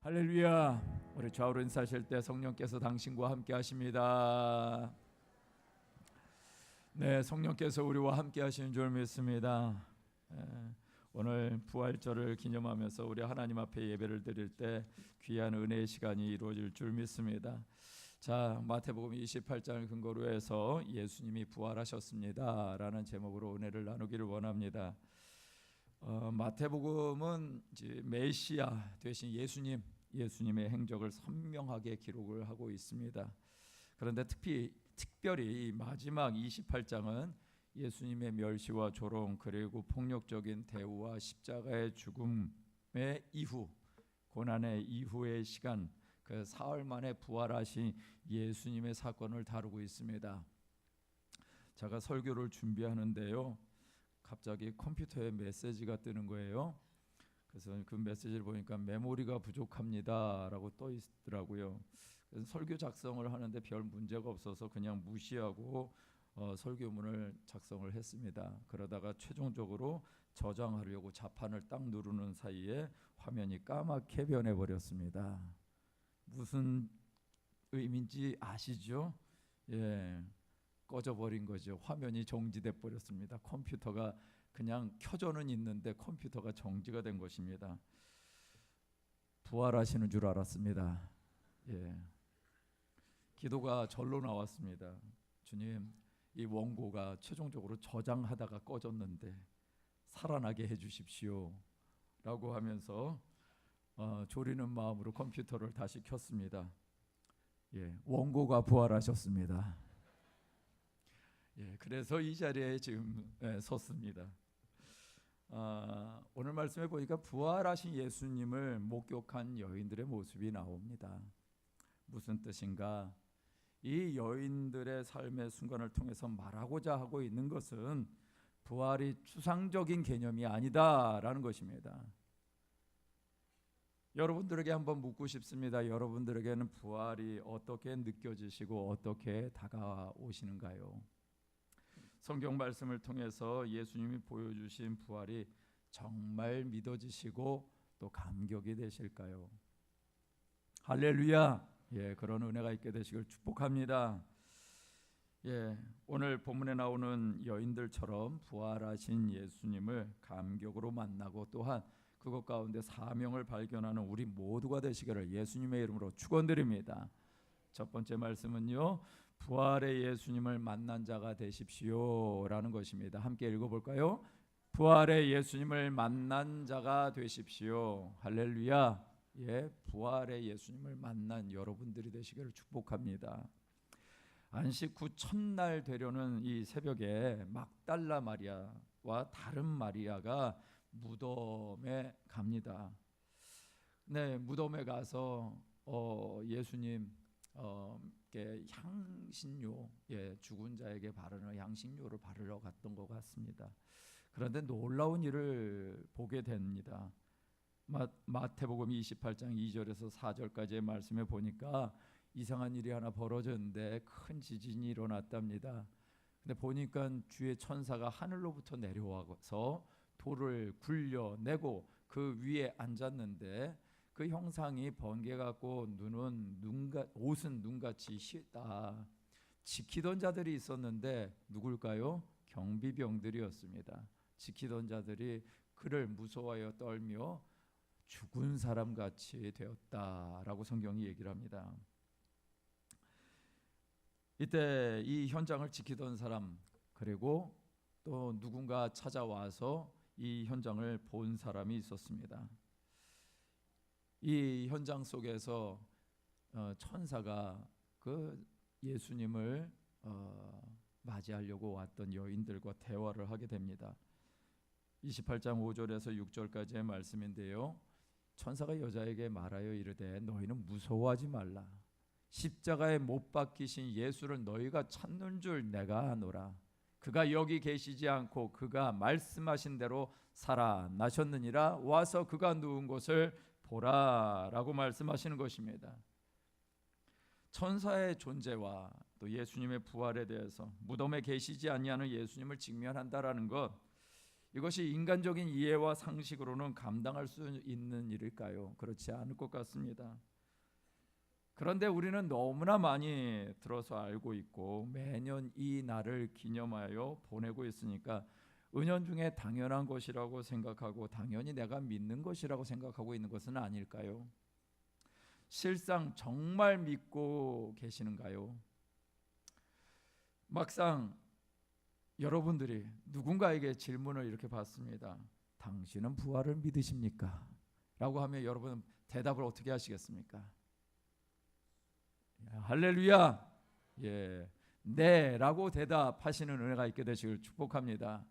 할렐루야. 우리 좌우로 인사하실 때 성령께서 당신과 함께 하십니다. 네, 성령께서 우리와 함께 하시는 줄 믿습니다. 오늘 부활절을 기념하면서 우리 하나님 앞에 예배를 드릴 때 귀한 은혜의 시간이 이루어질 줄 믿습니다. 자, 마태복음 28장을 근거로 해서 예수님이 부활하셨습니다 라는 제목으로 은혜를 나누기를 원합니다. 마태복음은 이제 메시아 되신 예수님의 행적을 선명하게 기록을 하고 있습니다. 그런데 특별히 마지막 28장은 예수님의 멸시와 조롱 그리고 폭력적인 대우와 십자가의 죽음의 이후, 고난의 이후의 시간, 그 사흘 만에 부활하신 예수님의 사건을 다루고 있습니다. 제가 설교를 준비하는데요, 갑자기 컴퓨터에 메시지가 뜨는 거예요. 그래서 그 메시지를 보니까 메모리가 부족합니다 라고 떠 있더라고요. 그래서 설교 작성을 하는데 별 문제가 없어서 그냥 무시하고 설교문을 작성을 했습니다. 그러다가 최종적으로 저장하려고 자판을 딱 누르는 사이에 화면이 까맣게 변해버렸습니다. 무슨 의미인지 아시죠? 예, 꺼져버린 거죠. 화면이 정지돼 버렸습니다. 컴퓨터가 그냥 켜져는 있는데 컴퓨터가 정지가 된 것입니다. 부활하시는 줄 알았습니다. 예, 기도가 절로 나왔습니다. 주님, 이 원고가 최종적으로 저장하다가 꺼졌는데 살아나게 해주십시오 라고 하면서 졸이는 마음으로 컴퓨터를 다시 켰습니다. 예, 원고가 부활하셨습니다. 예, 그래서 이 자리에 지금 섰습니다. 오늘 말씀에 보니까 부활하신 예수님을 목격한 여인들의 모습이 나옵니다. 무슨 뜻인가? 이 여인들의 삶의 순간을 통해서 말하고자 하고 있는 것은 부활이 추상적인 개념이 아니다라는 것입니다. 여러분들에게 한번 묻고 싶습니다. 여러분들에게는 부활이 어떻게 느껴지시고 어떻게 다가오시는가요? 성경 말씀을 통해서 예수님이 보여주신 부활이 정말 믿어지시고 또 감격이 되실까요? 할렐루야. 예, 그런 은혜가 있게 되시길 축복합니다. 예, 오늘 본문에 나오는 여인들처럼 부활하신 예수님을 감격으로 만나고 또한 그것 가운데 사명을 발견하는 우리 모두가 되시기를 예수님의 이름으로 축원드립니다. 첫 번째 말씀은요, 부활의 예수님을 만난 자가 되십시오 라는 것입니다. 함께 읽어볼까요? 부활의 예수님을 만난 자가 되십시오. 할렐루야. 예, 부활의 예수님을 만난 여러분들이 되시기를 축복합니다. 안식 후 첫날 되려는 이 새벽에 막달라 마리아와 다른 마리아가 무덤에 갑니다. 네, 무덤에 가서 예수님 향신료, 죽은 자에게 바르는 향신료를 바르러 갔던 것 같습니다. 그런데 놀라운 일을 보게 됩니다. 마태복음 28장 2절에서 4절까지의 말씀에 보니까 이상한 일이 하나 벌어졌는데 큰 지진이 일어났답니다. 근데 보니까 주의 천사가 하늘로부터 내려와서 돌을 굴려내고 그 위에 앉았는데 그 형상이 번개 같고 옷은 눈같이 희다. 지키던 자들이 있었는데 누굴까요? 경비병들이었습니다. 지키던 자들이 그를 무서워하여 떨며 죽은 사람같이 되었다라고 성경이 얘기를 합니다. 이때 이 현장을 지키던 사람 그리고 또 누군가 찾아와서 이 현장을 본 사람이 있었습니다. 이 현장 속에서 천사가 그 예수님을 맞이하려고 왔던 여인들과 대화를 하게 됩니다. 28장 5절에서 6절까지의 말씀인데요, 천사가 여자에게 말하여 이르되 너희는 무서워하지 말라. 십자가에 못 박히신 예수를 너희가 찾는 줄 내가 아노라. 그가 여기 계시지 않고 그가 말씀하신 대로 살아나셨느니라. 와서 그가 누운 곳을 보라라고 말씀하시는 것입니다. 천사의 존재와 또 예수님의 부활에 대해서 무덤에 계시지 아니하는 예수님을 직면한다라는 것, 이것이 인간적인 이해와 상식으로는 감당할 수 있는 일일까요? 그렇지 않을 것 같습니다. 그런데 우리는 너무나 많이 들어서 알고 있고 매년 이 날을 기념하여 보내고 있으니까 은연중에 당연한 것이라고 생각하고 당연히 내가 믿는 것이라고 생각하고 있는 것은 아닐까요? 실상 정말 믿고 계시는가요? 막상 여러분들이 누군가에게 질문을 이렇게 받습니다. 당신은 부활을 믿으십니까? 라고 하면 여러분은 대답을 어떻게 하시겠습니까? 할렐루야, 예, 네 라고 대답하시는 은혜가 있게 되시길 축복합니다.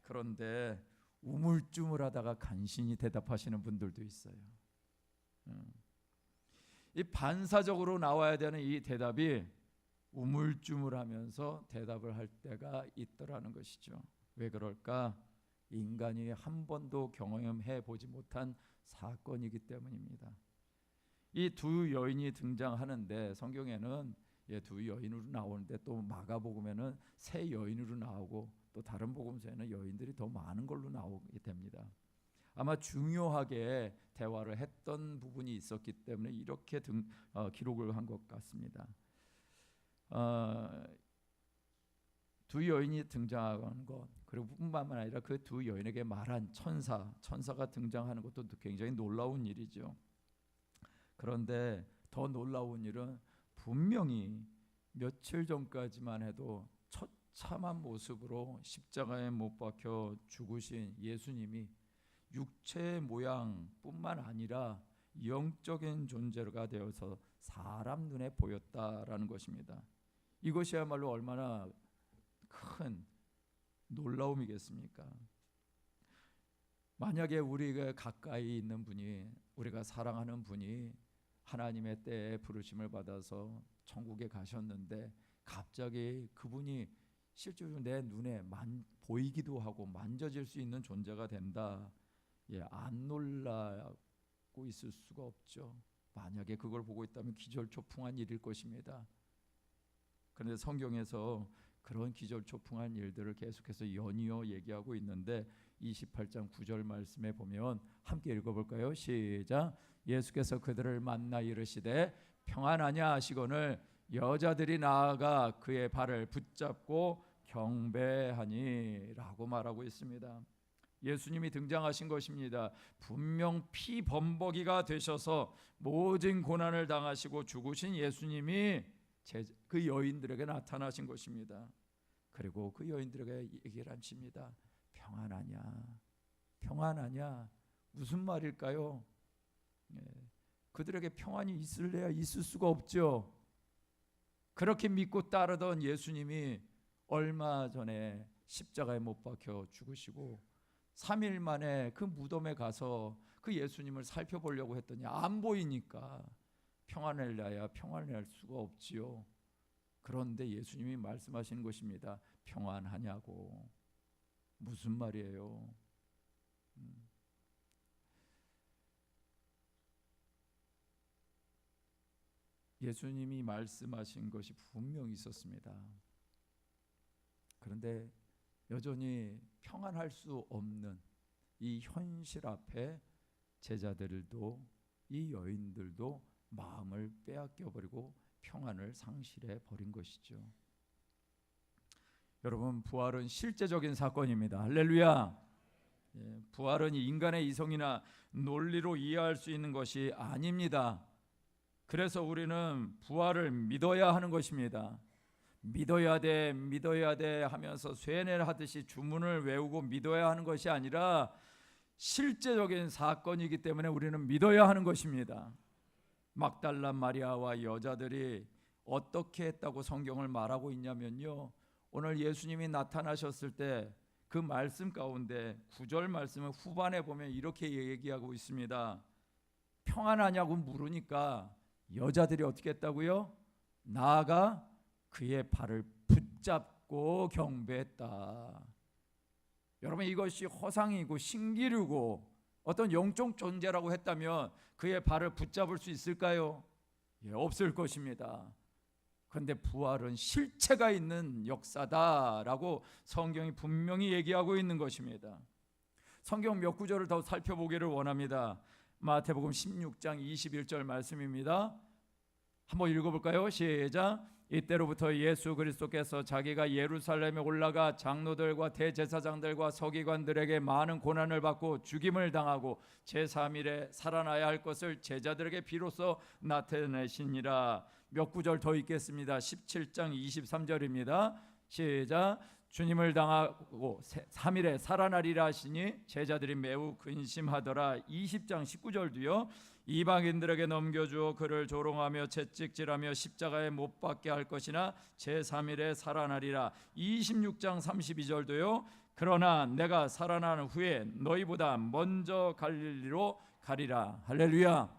그런데 우물쭈물하다가 간신히 대답하시는 분들도 있어요. 이 반사적으로 나와야 되는 이 대답이 우물쭈물하면서 대답을 할 때가 있더라는 것이죠. 왜 그럴까? 인간이 한 번도 경험해 보지 못한 사건이기 때문입니다. 이 두 여인이 등장하는데 성경에는 두 여인으로 나오는데 또 마가복음에는 세 여인으로 나오고 또 다른 복음서에는 여인들이 더 많은 걸로 나오게 됩니다. 아마 중요하게 대화를 했던 부분이 있었기 때문에 이렇게 기록을 한 것 같습니다. 두 여인이 등장하는 것 그리고 뿐만 아니라 그 두 여인에게 말한 천사가 등장하는 것도 굉장히 놀라운 일이죠. 그런데 더 놀라운 일은 분명히 며칠 전까지만 해도 처참한 모습으로 십자가에 못 박혀 죽으신 예수님이 육체의 모양뿐만 아니라 영적인 존재가 되어서 사람 눈에 보였다라는 것입니다. 이것이야말로 얼마나 큰 놀라움이겠습니까? 만약에 우리가 가까이 있는 분이, 우리가 사랑하는 분이 하나님의 때에 부르심을 받아서 천국에 가셨는데 갑자기 그분이 실제로 내 눈에 보이기도 하고 만져질 수 있는 존재가 된다. 안 놀라고 있을 수가 없죠. 만약에 그걸 보고 있다면 기절초풍한 일일 것입니다. 그런데 성경에서 그런 기절초풍한 일들을 계속해서 연이어 얘기하고 있는데 28장 9절 말씀에 보면 함께 읽어볼까요? 시작. 예수께서 그들을 만나 이르시되 평안하냐 하시거늘 여자들이 나아가 그의 발을 붙잡고 경배하니 라고 말하고 있습니다. 예수님이 등장하신 것입니다. 분명 피범벅이가 되셔서 모든 고난을 당하시고 죽으신 예수님이 그 여인들에게 나타나신 것입니다. 그리고 그 여인들에게 얘기를 하십니다. 평안하냐? 무슨 말일까요? 그들에게 평안이 있을래야 있을 수가 없죠. 그렇게 믿고 따르던 예수님이 얼마 전에 십자가에 못 박혀 죽으시고 3일 만에 그 무덤에 가서 그 예수님을 살펴보려고 했더니 안 보이니까 평안할래야 평안할 수가 없지요. 그런데 예수님이 말씀하시는 것입니다. 평안하냐고. 무슨 말이에요? 예수님이 말씀하신 것이 분명히 있었습니다. 그런데 여전히 평안할 수 없는 이 현실 앞에 제자들도 이 여인들도 마음을 빼앗겨버리고 평안을 상실해 버린 것이죠. 여러분, 부활은 실제적인 사건입니다. 할렐루야. 부활은 인간의 이성이나 논리로 이해할 수 있는 것이 아닙니다. 그래서 우리는 부활을 믿어야 하는 것입니다. 믿어야 돼 하면서 쇠뇌를 하듯이 주문을 외우고 믿어야 하는 것이 아니라 실제적인 사건이기 때문에 우리는 믿어야 하는 것입니다. 막달라 마리아와 여자들이 어떻게 했다고 성경을 말하고 있냐면요, 오늘 예수님이 나타나셨을 때 그 말씀 가운데 9절 말씀을 후반에 보면 이렇게 얘기하고 있습니다. 평안하냐고 물으니까 여자들이 어떻게 했다고요? 나아가 그의 발을 붙잡고 경배했다. 여러분, 이것이 허상이고 신기루고 어떤 영적 존재라고 했다면 그의 발을 붙잡을 수 있을까요? 없을 것입니다. 그런데 부활은 실체가 있는 역사다라고 성경이 분명히 얘기하고 있는 것입니다. 성경 몇 구절을 더 살펴보기를 원합니다. 마태복음 16장 21절 말씀입니다. 한번 읽어볼까요? 시작. 이때로부터 예수 그리스도께서 자기가 예루살렘에 올라가 장로들과 대제사장들과 서기관들에게 많은 고난을 받고 죽임을 당하고 제3일에 살아나야 할 것을 제자들에게 비로소 나타내시니라. 몇 구절 더 읽겠습니다. 17장 23절입니다. 시작. 주님을 당하고 3일에 살아나리라 하시니 제자들이 매우 근심하더라. 20장 19절도요. 이방인들에게 넘겨주어 그를 조롱하며 채찍질하며 십자가에 못 박게 할 것이나 제3일에 살아나리라. 26장 32절도요. 그러나 내가 살아난 후에 너희보다 먼저 갈릴리로 가리라. 할렐루야.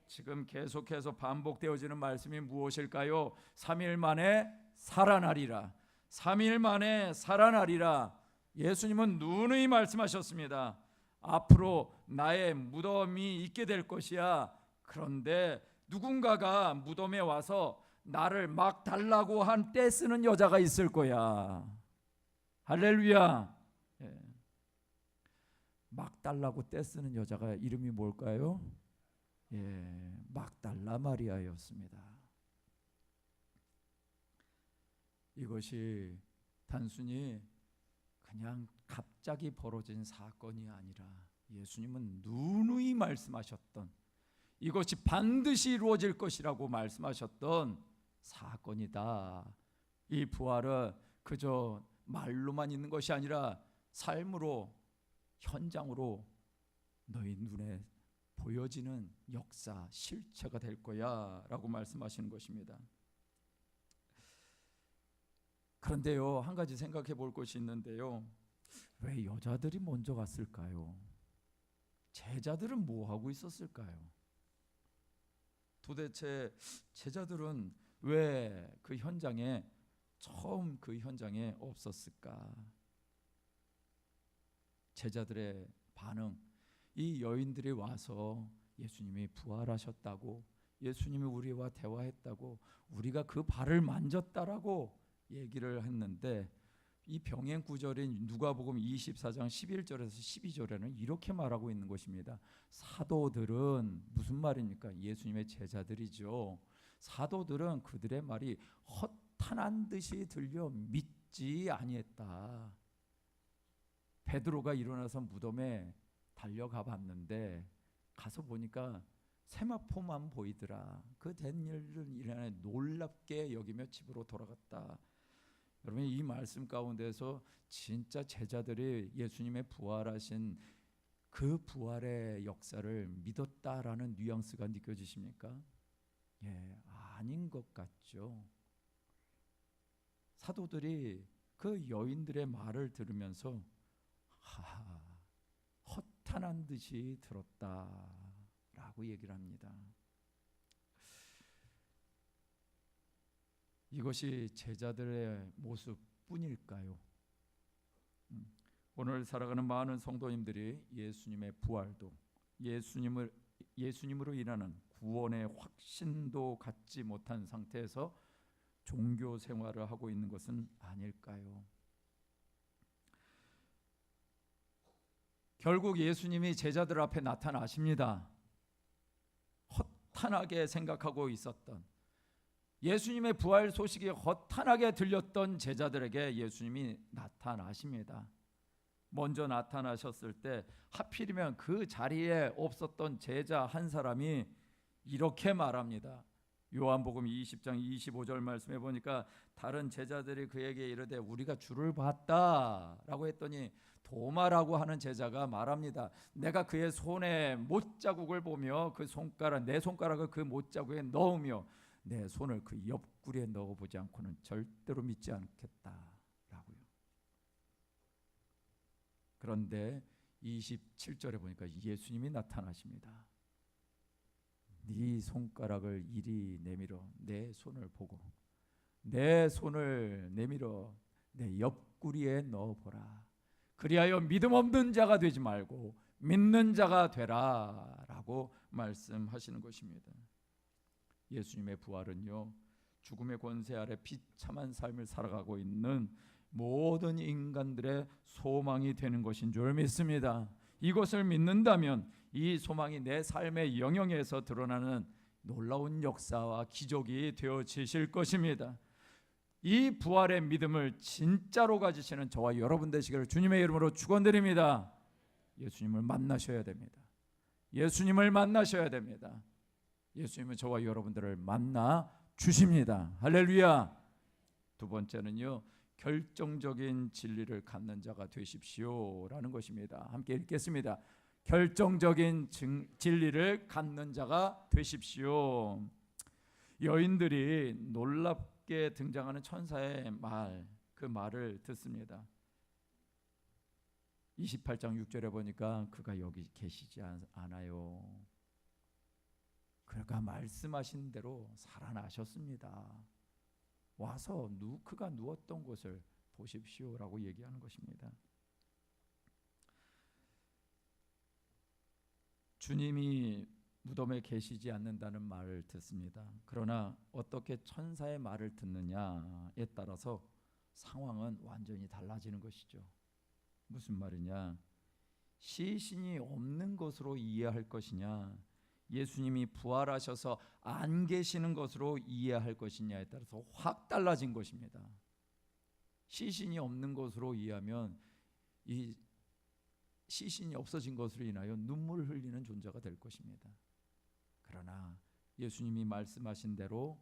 지금 계속해서 반복되어지는 말씀이 무엇일까요? 3일 만에 살아나리라. 3일 만에 살아나리라. 예수님은 누누이 말씀하셨습니다. 앞으로 나의 무덤이 있게 될 것이야. 그런데 누군가가 무덤에 와서 나를 막 달라고 한 떼쓰는 여자가 있을 거야. 할렐루야. 막 달라고 떼쓰는 여자가 이름이 뭘까요? 막달라 마리아였습니다. 이것이 단순히 그냥 갑자기 벌어진 사건이 아니라 예수님은 누누이 말씀하셨던, 이것이 반드시 이루어질 것이라고 말씀하셨던 사건이다. 이 부활은 그저 말로만 있는 것이 아니라 삶으로, 현장으로 너희 눈에 보여지는 역사, 실체가 될 거야 라고 말씀하시는 것입니다. 그런데요, 한 가지 생각해 볼 것이 있는데요. 왜 여자들이 먼저 갔을까요? 제자들은 뭐 하고 있었을까요? 도대체 제자들은 왜 그 현장에, 처음 그 현장에 없었을까? 제자들의 반응, 이 여인들이 와서 예수님이 부활하셨다고, 예수님이 우리와 대화했다고, 우리가 그 발을 만졌다라고 얘기를 했는데, 이 병행 구절인 누가복음 24장 11절에서 12절에는 이렇게 말하고 있는 것입니다. 사도들은, 무슨 말입니까? 예수님의 제자들이죠. 사도들은 그들의 말이 허탄한 듯이 들려 믿지 아니했다. 베드로가 일어나서 무덤에 달려가 봤는데 가서 보니까 세마포만 보이더라. 그 된 일을 일어나 놀랍게 여기며 집으로 돌아갔다. 여러분, 이 말씀 가운데서 진짜 제자들이 예수님의 부활하신 그 부활의 역사를 믿었다라는 뉘앙스가 느껴지십니까? 아닌 것 같죠. 사도들이 그 여인들의 말을 들으면서 허탄한 듯이 들었다라고 얘기를 합니다. 이것이 제자들의 모습뿐일까요? 오늘 살아가는 많은 성도님들이 예수님의 부활도, 예수님으로 인하는 구원의 확신도 갖지 못한 상태에서 종교 생활을 하고 있는 것은 아닐까요? 결국 예수님이 제자들 앞에 나타나십니다. 허탄하게 생각하고 있었던, 예수님의 부활 소식이 허탄하게 들렸던 제자들에게 예수님이 나타나십니다. 먼저 나타나셨을 때 하필이면 그 자리에 없었던 제자 한 사람이 이렇게 말합니다. 요한복음 20장 25절 말씀해 보니까 다른 제자들이 그에게 이르되 우리가 주를 봤다라고 했더니 도마라고 하는 제자가 말합니다. 내가 그의 손에 못자국을 보며 그 손가락, 내 손가락을 그 못자국에 넣으며 내 손을 그 옆구리에 넣어보지 않고는 절대로 믿지 않겠다라고요. 그런데 27절에 보니까 예수님이 나타나십니다. 네 손가락을 이리 내밀어 내 손을 보고 내 손을 내밀어 내 옆구리에 넣어보라. 그리하여 믿음 없는 자가 되지 말고 믿는 자가 되라 라고 말씀하시는 것입니다. 예수님의 부활은요, 죽음의 권세 아래 비참한 삶을 살아가고 있는 모든 인간들의 소망이 되는 것인 줄 믿습니다. 이것을 믿는다면 이 소망이 내 삶의 영역에서 드러나는 놀라운 역사와 기적이 되어지실 것입니다. 이 부활의 믿음을 진짜로 가지시는 저와 여러분 되시기를 주님의 이름으로 축원드립니다. 예수님을 만나셔야 됩니다. 예수님을 만나셔야 됩니다. 예수님은 저와 여러분들을 만나 주십니다. 할렐루야. 두 번째는요, 결정적인 진리를 갖는 자가 되십시오라는 것입니다. 함께 읽겠습니다. 결정적인 진리를 갖는 자가 되십시오. 여인들이 놀랍게 등장하는 천사의 말, 그 말을 듣습니다. 28장 6절에 보니까 그가 여기 계시지 않아요. 그가 말씀하신 대로 살아나셨습니다. 와서 그가 누웠던 곳을 보십시오라고 얘기하는 것입니다. 주님이 무덤에 계시지 않는다는 말을 듣습니다. 그러나 어떻게 천사의 말을 듣느냐에 따라서 상황은 완전히 달라지는 것이죠. 무슨 말이냐? 시신이 없는 것으로 이해할 것이냐, 예수님이 부활하셔서 안 계시는 것으로 이해할 것이냐에 따라서 확 달라진 것입니다. 시신이 없는 것으로 이해하면 이 시신이 없어진 것으로 인하여 눈물을 흘리는 존재가 될 것입니다. 그러나 예수님이 말씀하신 대로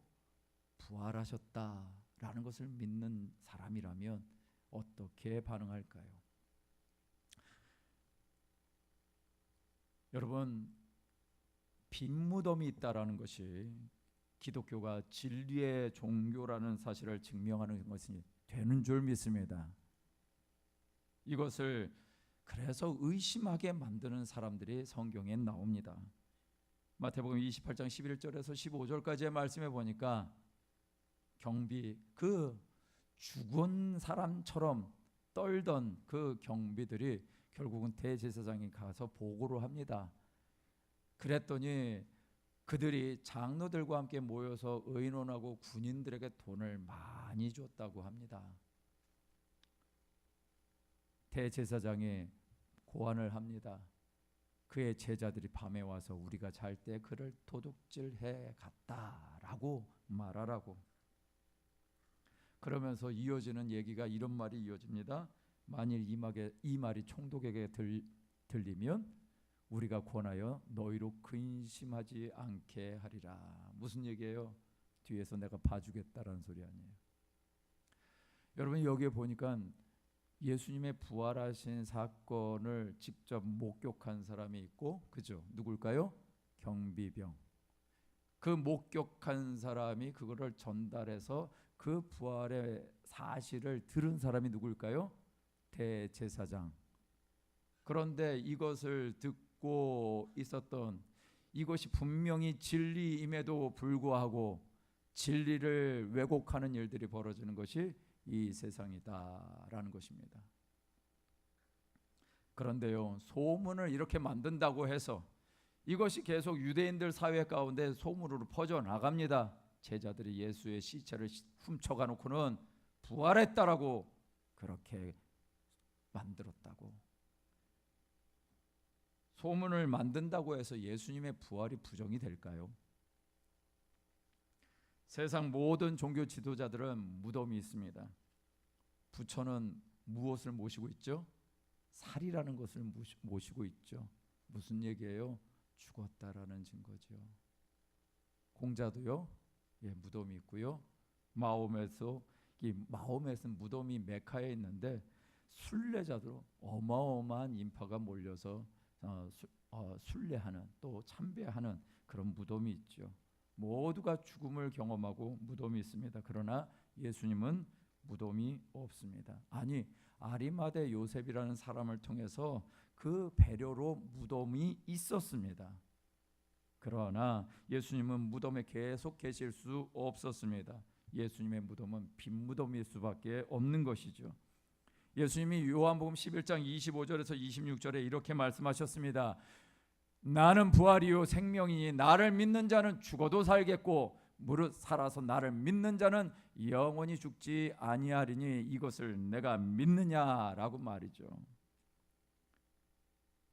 부활하셨다라는 것을 믿는 사람이라면 어떻게 반응할까요? 여러분, 빈 무덤이 있다라는 것이 기독교가 진리의 종교라는 사실을 증명하는 것이 되는 줄 믿습니다. 이것을 그래서 의심하게 만드는 사람들이 성경에 나옵니다. 마태복음 28장 11절에서 15절까지의 말씀에 보니까 그 죽은 사람처럼 떨던 그 경비들이 결국은 대제사장이 가서 보고를 합니다. 그랬더니 그들이 장로들과 함께 모여서 의논하고 군인들에게 돈을 많이 줬다고 합니다. 대제사장이 고안을 합니다. 그의 제자들이 밤에 와서 우리가 잘 때 그를 도둑질해 갔다라고 말하라고. 그러면서 이어지는 얘기가 이런 말이 이어집니다. 만일 이 말이 총독에게 들리면 우리가 권하여 너희로 근심하지 않게 하리라. 무슨 얘기예요? 뒤에서 내가 봐주겠다라는 소리 아니에요. 여러분, 여기에 보니까 예수님의 부활하신 사건을 직접 목격한 사람이 있고, 그죠? 누굴까요? 경비병. 그 목격한 사람이 그거를 전달해서 그 부활의 사실을 들은 사람이 누굴까요? 대제사장. 그런데 이것을 듣고 있었던, 이것이 분명히 진리임에도 불구하고 진리를 왜곡하는 일들이 벌어지는 것이 이 세상이다라는 것입니다. 그런데요, 소문을 이렇게 만든다고 해서 이것이 계속 유대인들 사회 가운데 소문으로 퍼져나갑니다. 제자들이 예수의 시체를 훔쳐가 놓고는 부활했다라고 그렇게 만들었다고. 소문을 만든다고 해서 예수님의 부활이 부정이 될까요? 세상 모든 종교 지도자들은 무덤이 있습니다. 부처는 무엇을 모시고 있죠? 살이라는 것을 모시고 있죠. 무슨 얘기예요? 죽었다라는 증거죠. 공자도요, 무덤이 있고요. 마호메트는 무덤이 메카에 있는데 순례자도 어마어마한 인파가 몰려서 순례하는, 또 참배하는 그런 무덤이 있죠. 모두가 죽음을 경험하고 무덤이 있습니다. 그러나 예수님은 무덤이 없습니다. 아니, 아리마대 요셉이라는 사람을 통해서 그 배려로 무덤이 있었습니다. 그러나 예수님은 무덤에 계속 계실 수 없었습니다. 예수님의 무덤은 빈 무덤일 수밖에 없는 것이죠. 예수님이 요한복음 11장 25절에서 26절에 이렇게 말씀하셨습니다. 나는 부활이요 생명이니 나를 믿는 자는 죽어도 살겠고 무릇 살아서 나를 믿는 자는 영원히 죽지 아니하리니 이것을 내가 믿느냐라고 말이죠.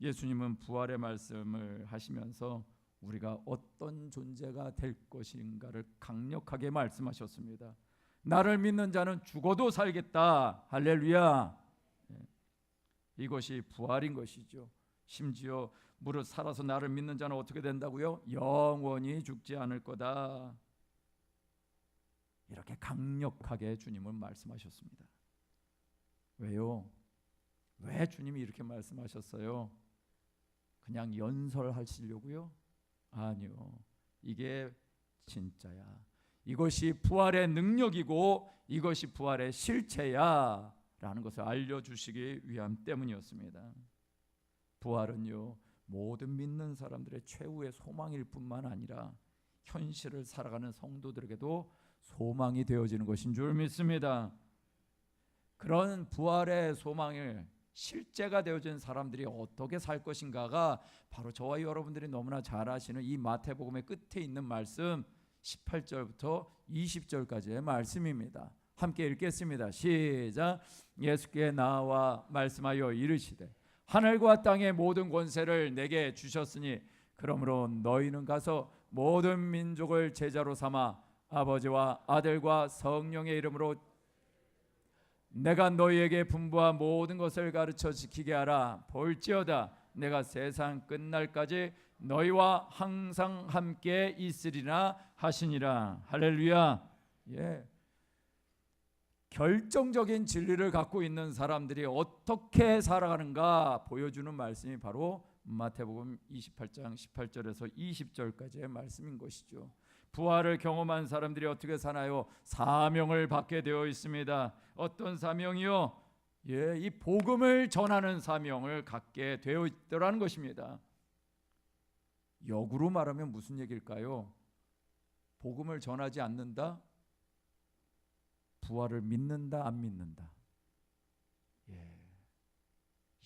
예수님은 부활의 말씀을 하시면서 우리가 어떤 존재가 될 것인가를 강력하게 말씀하셨습니다. 나를 믿는 자는 죽어도 살겠다. 할렐루야. 이것이 부활인 것이죠. 심지어 무릇 살아서 나를 믿는 자는 어떻게 된다고요? 영원히 죽지 않을 거다. 이렇게 강력하게 주님은 말씀하셨습니다. 왜요? 왜 주님이 이렇게 말씀하셨어요? 그냥 연설하시려고요? 아니요. 이게 진짜야. 이것이 부활의 능력이고 이것이 부활의 실체야 라는 것을 알려주시기 위함 때문이었습니다. 부활은요, 모든 믿는 사람들의 최후의 소망일 뿐만 아니라 현실을 살아가는 성도들에게도 소망이 되어지는 것인 줄 믿습니다. 그런 부활의 소망을 실제가 되어진 사람들이 어떻게 살 것인가가 바로 저와 여러분들이 너무나 잘 아시는 이 마태복음의 끝에 있는 말씀 18절부터 20절까지의 말씀입니다. 함께 읽겠습니다. 시작. 예수께 나와 말씀하여 이르시되 하늘과 땅의 모든 권세를 내게 주셨으니 그러므로 너희는 가서 모든 민족을 제자로 삼아 아버지와 아들과 성령의 이름으로 내가 너희에게 분부한 모든 것을 가르쳐 지키게 하라. 볼지어다 내가 세상 끝날까지 너희와 항상 함께 있으리라 하시니라. 할렐루야. 예. 결정적인 진리를 갖고 있는 사람들이 어떻게 살아가는가 보여주는 말씀이 바로 마태복음 28장 18절에서 20절까지의 말씀인 것이죠. 부활을 경험한 사람들이 어떻게 사나요? 사명을 받게 되어 있습니다. 어떤 사명이요? 예, 이 복음을 전하는 사명을 갖게 되어 있더라는 것입니다. 역으로 말하면 무슨 얘기일까요? 복음을 전하지 않는다? 부활을 믿는다, 안 믿는다? 예,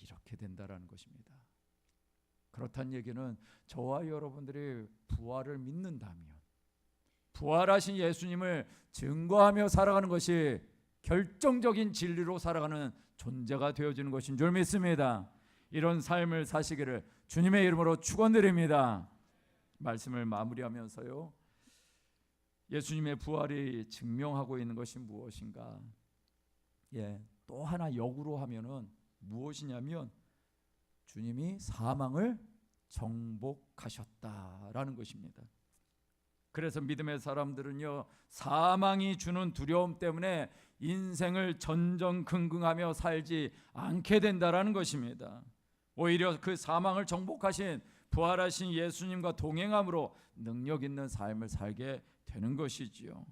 이렇게 된다라는 것입니다. 그렇다는 얘기는 저와 여러분들이 부활을 믿는다면 부활하신 예수님을 증거하며 살아가는 것이 결정적인 진리로 살아가는 존재가 되어지는 것인 줄 믿습니다. 이런 삶을 사시기를 주님의 이름으로 축원드립니다. 말씀을 마무리하면서요, 예수님의 부활이 증명하고 있는 것이 무엇인가? 예, 또 하나 역으로 하면은 무엇이냐면 주님이 사망을 정복하셨다라는 것입니다. 그래서 믿음의 사람들은요, 사망이 주는 두려움 때문에 인생을 전전긍긍하며 살지 않게 된다라는 것입니다. 오히려 그 사망을 정복하신 부활하신 예수님과 동행함으로 능력 있는 삶을 살게 되는 것이지요.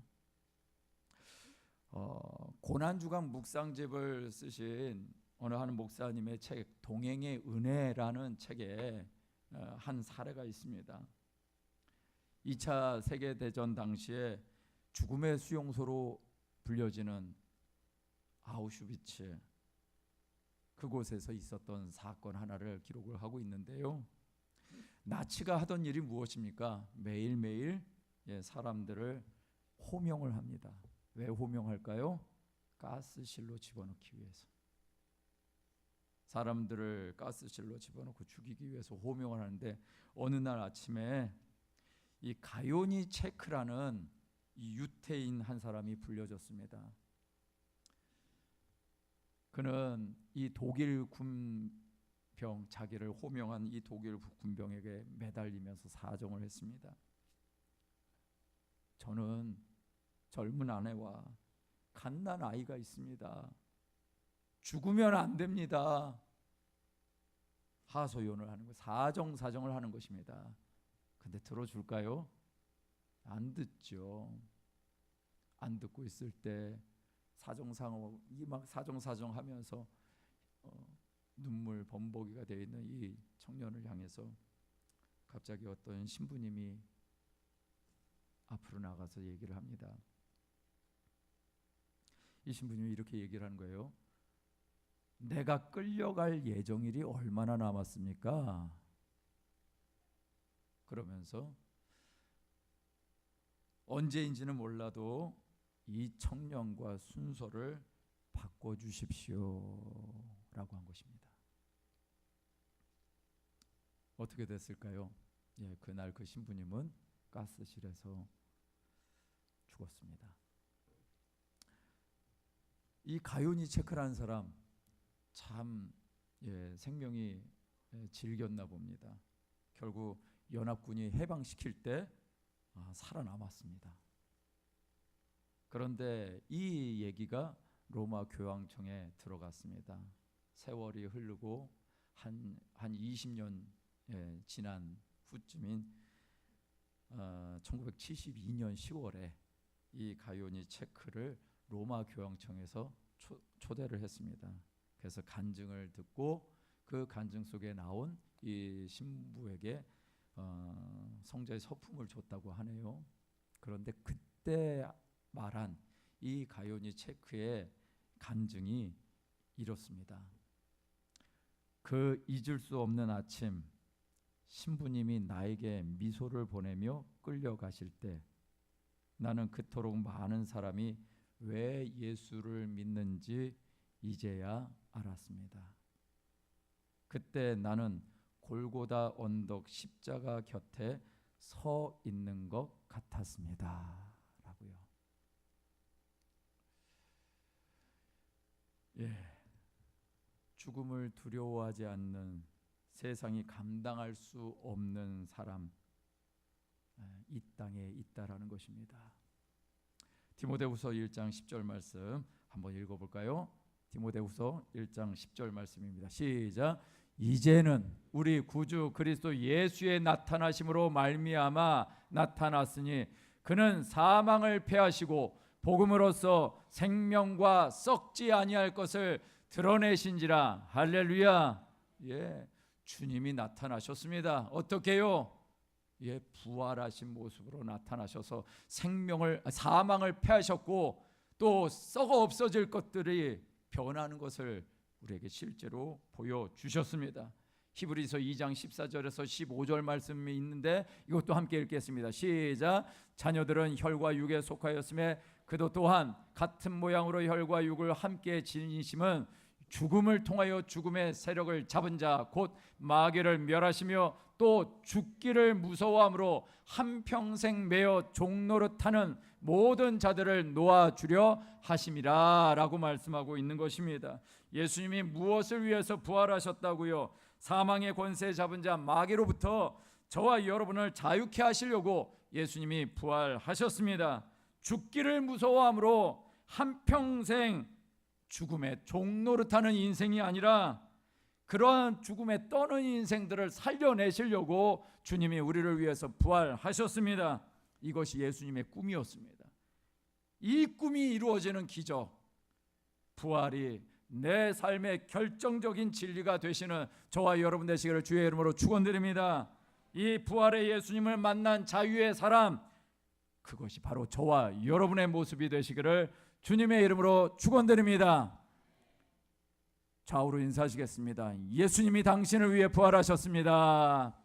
고난주간 묵상집을 쓰신 어느 한 목사님의 책 동행의 은혜라는 책에 한 사례가 있습니다. 2차 세계대전 당시에 죽음의 수용소로 불려지는 아우슈비츠, 그곳에서 있었던 사건 하나를 기록을 하고 있는데요. 나치가 하던 일이 무엇입니까? 매일매일 사람들을 호명을 합니다. 왜 호명할까요? 가스실로 집어넣기 위해서. 사람들을 가스실로 집어넣고 죽이기 위해서 호명을 하는데 어느 날 아침에 이 가요니 체크라는 이 유태인 한 사람이 불려졌습니다. 그는 이 독일 군병, 자기를 호명한 이 독일 군병에게 매달리면서 사정을 했습니다. 저는 젊은 아내와 갓난 아이가 있습니다. 죽으면 안 됩니다. 하소연을 하는 것, 사정을 하는 것입니다. 근데 들어줄까요? 안 듣죠. 안 듣고 있을 때 사정하면서 눈물 범벅이가 되어 있는 이 청년을 향해서 갑자기 어떤 신부님이 앞으로 나가서 얘기를 합니다. 이 신부님이 이렇게 얘기를 하는 거예요. 내가 끌려갈 예정일이 얼마나 남았습니까? 그러면서 언제인지는 몰라도 이 청년과 순서를 바꿔주십시오 라고 한 것입니다. 어떻게 됐을까요? 그날 그 신부님은 가스실에서 죽었습니다. 이 가요니체크라는 사람 참 생명이 질겼나 봅니다. 결국 연합군이 해방시킬 때 살아남았습니다. 그런데 이 얘기가 로마 교황청에 들어갔습니다. 세월이 흐르고 한 20년 지난 후쯤인 1972년 10월에 이 가요니체크를 로마 교황청에서 초대를 했습니다. 그래서 간증을 듣고 그 간증 속에 나온 이 신부에게 성자의 서품을 줬다고 하네요. 그런데 그때 말한 이 가요니체크의 간증이 이렇습니다. 그 잊을 수 없는 아침, 신부님이 나에게 미소를 보내며 끌려가실 때 나는 그토록 많은 사람이 왜 예수를 믿는지 이제야 알았습니다. 그때 나는 골고다 언덕 십자가 곁에 서 있는 것 같았습니다. 라고요. 죽음을 두려워하지 않는, 세상이 감당할 수 없는 사람, 이 땅에 있다라는 것입니다. 디모데후서 1장 10절 말씀 한번 읽어볼까요? 디모데후서 1장 10절 말씀입니다. 시작. 이제는 우리 구주 그리스도 예수의 나타나심으로 말미암아 나타났으니 그는 사망을 패하시고 복음으로써 생명과 썩지 아니할 것을 드러내신지라. 할렐루야. 주님이 나타나셨습니다. 어떻게요? 부활하신 모습으로 나타나셔서 사망을 패하셨고 또 썩어 없어질 것들이 변하는 것을 우리에게 실제로 보여주셨습니다. 히브리서 2장 14절에서 15절 말씀이 있는데 이것도 함께 읽겠습니다. 시작. 자녀들은 혈과 육에 속하였음에 그도 또한 같은 모양으로 혈과 육을 함께 지니심은 죽음을 통하여 죽음의 세력을 잡은 자 곧 마귀를 멸하시며 또 죽기를 무서워함으로 한평생 매어 종노릇하는 모든 자들을 놓아주려 하심이라 라고 말씀하고 있는 것입니다. 예수님이 무엇을 위해서 부활하셨다고요? 사망의 권세 잡은 자 마귀로부터 저와 여러분을 자유케 하시려고 예수님이 부활하셨습니다. 죽기를 무서워함으로 한평생 죽음에 종노릇하는 인생이 아니라 그러한 죽음에 떠는 인생들을 살려내시려고 주님이 우리를 위해서 부활하셨습니다. 이것이 예수님의 꿈이었습니다. 이 꿈이 이루어지는 기적, 부활이 내 삶의 결정적인 진리가 되시는 저와 여러분 되시기를 주의 이름으로 축원드립니다. 이 부활의 예수님을 만난 자유의 사람, 그것이 바로 저와 여러분의 모습이 되시기를 주님의 이름으로 축원드립니다. 좌우로 인사하시겠습니다. 예수님이 당신을 위해 부활하셨습니다.